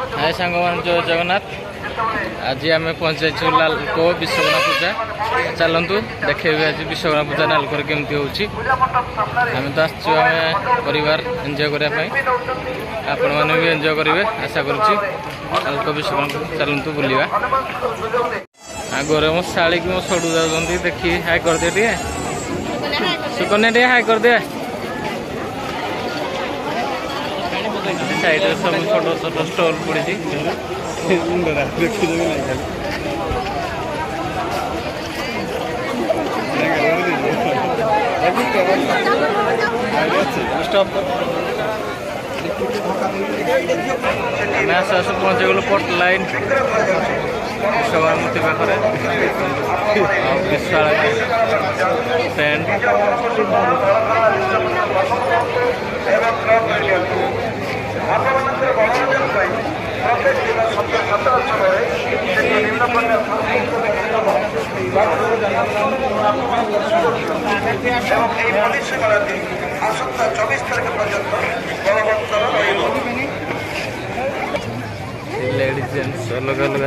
हाय सांग मान जय जगन्नाथ। आज आम पहुँचु नालको विश्वकर्मा पूजा। चलतु देखे आज विश्वकर्मा पूजा नालकोर केमती होची। आम तो आसचु परिवार एंजॉय करने आपण मैंने भी एंजॉय करेंगे आशा करुच्ची। नालको विश्वकर्मा चलतु बुलवा। आगे मो शाड़ी की मो सड़ू जाती देखी हाई कर दे टे सुकन्या टे हाई कर दे। साइड सब छोट छोट स्टॉल पड़ी आस आस पहुँचे गलु पट लाइन विश्वकर्मा मूर्ति पाखे विशाल टेंट लेडीज जेंट्स अलग अलग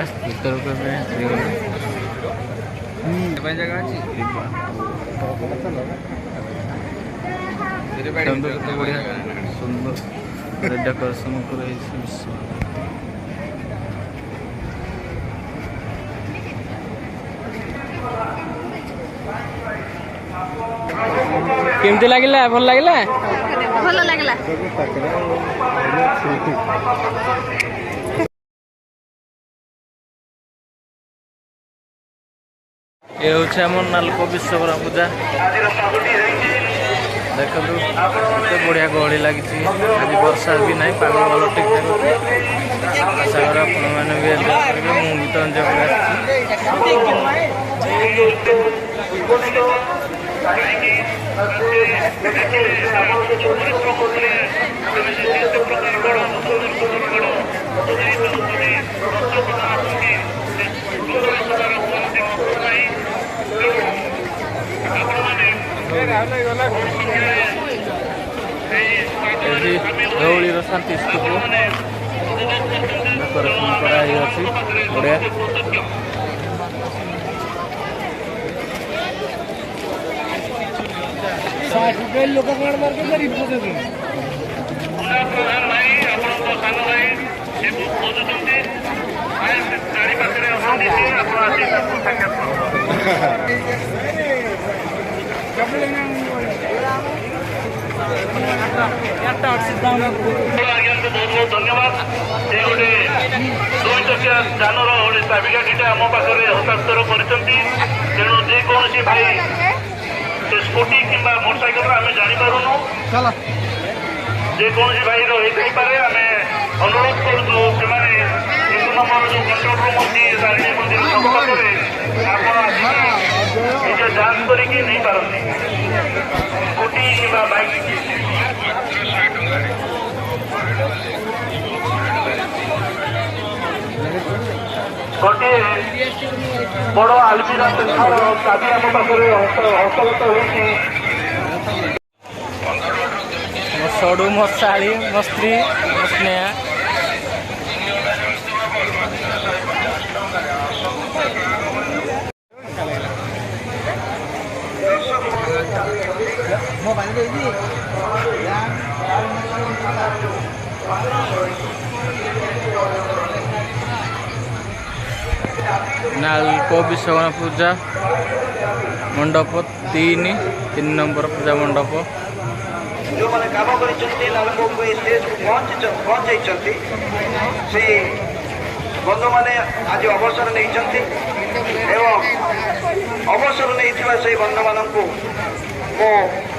भर जगह बढ़िया सुंदर डेकोरेशन केमती लगिला भल लगिला भल लगिला। ये हूँ आम नालको विश्वकर्मा पूजा देखो तो बढ़िया गहली लगी। आज वर्षा भी ना पाग भल ठीक ठाक आशा कर मैंने भी एंजॉय करेंगे। मुझे तो एंजॉय कर गौली शांति स्तूप डेकोरेशन कराई अच्छी बढ़िया। लोक धन्यवाद। ये गोटे दुई चकिया जानर गोटे चाबिकाठीटा आम पाखे हस्ताक्षर कर तेणु जेकोसी भाई स्कूटी कि मोटरसाइकेल आम जापारूनु जेकोसी भाई रही आम अनुरोध करूँ से हिंदू नंबर जो कंट्रोल रूम अच्छी तारिणी मंदिर सब पाखे आप जांच करके नहीं पारती स्कूटी कि बैक गोटे बड़ आलमीरा चाबी आम पाखे हस्तगत होती। मो सड़ू मो शाड़ी मो स्त्री मो स्नेहा नालको विश्वकर्मा पूजा मंडप 3 नंबर पूजा मंडप जो मैंने काम कर पहुंचाई से बंधु मैंने आज अवसर नहीं अवसर नहीं से बंधु मान मो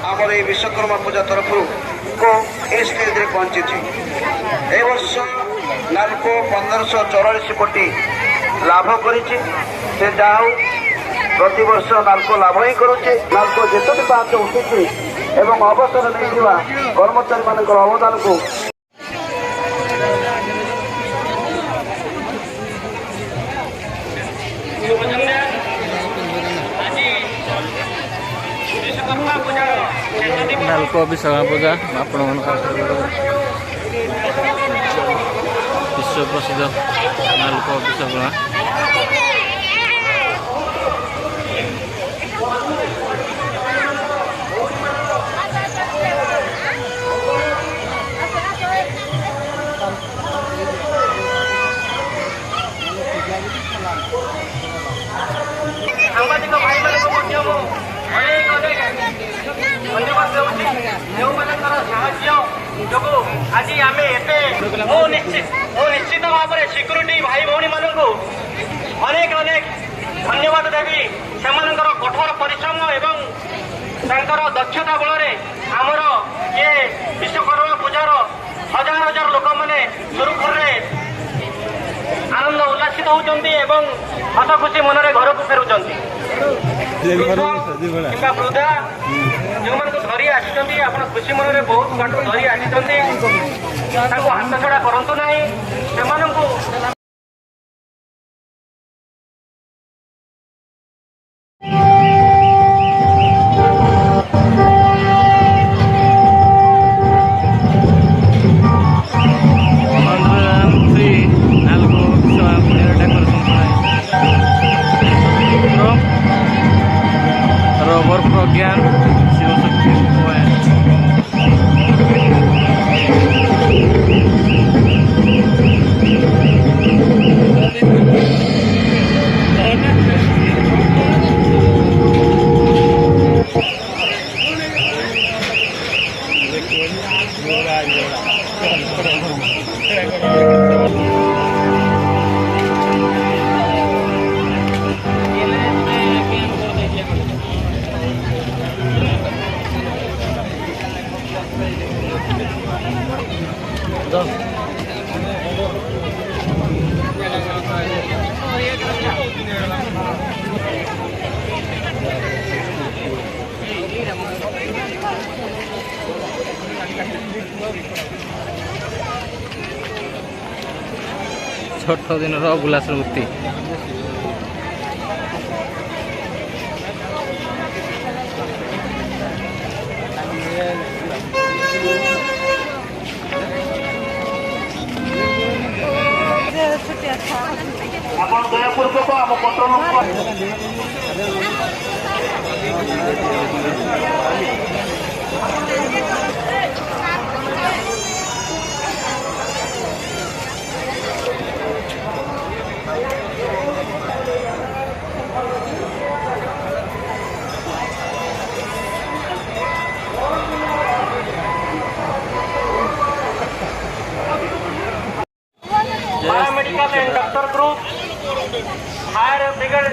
आमर ये विश्वकर्मा पूजा तरफ को स्टेज पहुंची ए वर्ष नालको 1544 कोटी लाभ कर प्रति वर्ष नालको लाभ ही करुचे। नालको जितने पाँच उठी एवं अवसर नहीं कर्मचारी मान अवदान को नालको विश्वकर्मा पूजा आपण विश्व प्रसिद्ध नालको विश्वकर्मा ସାମ୍ବାଦିକ ଭାଇମାନଙ୍କୁ ମଧ୍ୟ ମୁଁ ଅନେକ ଅନେକ ଧନ୍ୟବାଦ ଦେଉଛି ଯେଉଁମାନଙ୍କର ସାହାଯ୍ୟ ଯୋଗୁଁ ଆଜି ଆମେ ଏତେ ନିଶ୍ଚିତ ଭାବରେ ସିକ୍ୟୁରିଟି ଭାଇ ଭଉଣୀମାନଙ୍କୁ ଅନେକ ଅନେକ ଧନ୍ୟବାଦ ଦେବି। ସେମାନଙ୍କର କଠୋର ପରିଶ୍ରମ ଏବଂ ତାଙ୍କର ଦକ୍ଷତା ବଳରେ ଆମର ଏ ବିଶ୍ୱକର୍ମା ପୂଜାର ହଜାର ହଜାର ଲୋକମାନେ ସୁରୁଖୁରୁରେ ଆନନ୍ଦ ଉଲ୍ଲାସିତ ହେଉଛନ୍ତି ଏବଂ ହସ ଖୁସି ମନରେ ଘରକୁ ଫେରୁଛନ୍ତି। କିମ୍ବା ବୃଦ୍ଧା ଯେଉଁମାନଙ୍କୁ ଧରି ଆସିଛନ୍ତି ଆପଣ ଖୁସି ମନରେ ବହୁତ ବାଟକୁ ଧରି ଆସିଛନ୍ତି ତାଙ୍କୁ ହାତ ଛଡ଼ା କରନ୍ତୁ ନାହିଁ। ସେମାନଙ୍କୁ रोवर प्रज्ञान शिवशक्ति छोट दिन बुला स्मृति ଆପଣ ଦୟାପୂର୍ବକ ଆମ control paramedical and doctor group fire brigade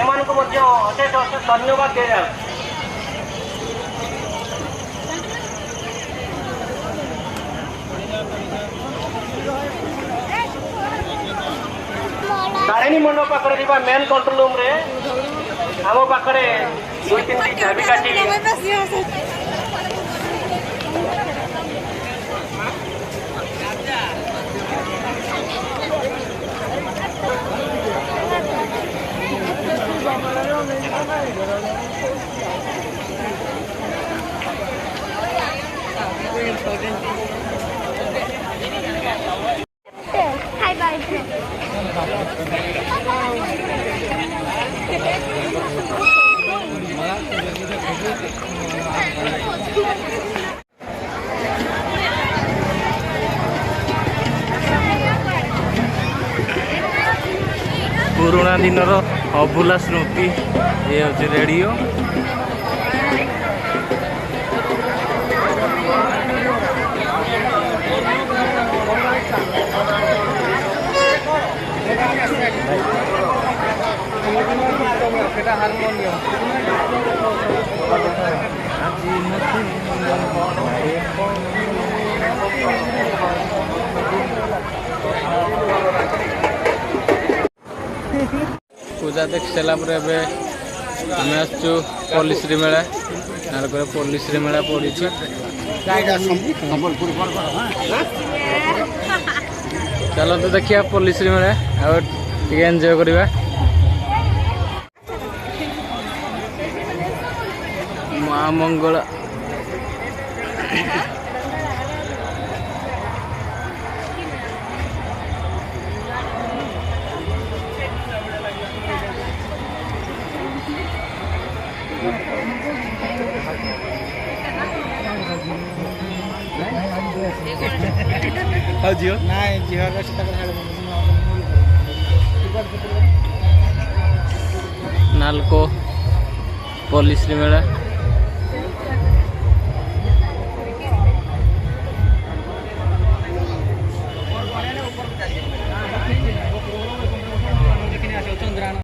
ଏମାନଙ୍କୁ ମଧ୍ୟ ଅଶେଷ ଅଶେଷ ଧନ୍ୟବାଦ ଦିଆଯାଉଛି। ତାରିଣୀ ମଣ୍ଡପ ପାଖରେ ଥିବା ମେନ୍ କଣ୍ଟ୍ରୋଲ ରୁମ୍ରେ ଆମ ପାଖରେ 2-3ଟି ଚାବିକାଠି पुराणा दिनर अभूला स्मृति ये हूँ रेडियो पूजा देख सारा आम आसचु पल्लीश्री मेला नालकोर पल्लीश्री मेला पड़ी चलते देखिए पल्लीश्री मेला आगे एंजॉय करवा माँ मंगला ଆଉ ଝିଅ ନାଇଁ ଝିଅର ସେ ତାଙ୍କର ନାଲକୋ ପଲ୍ଲିଶ୍ରୀ ମେଳା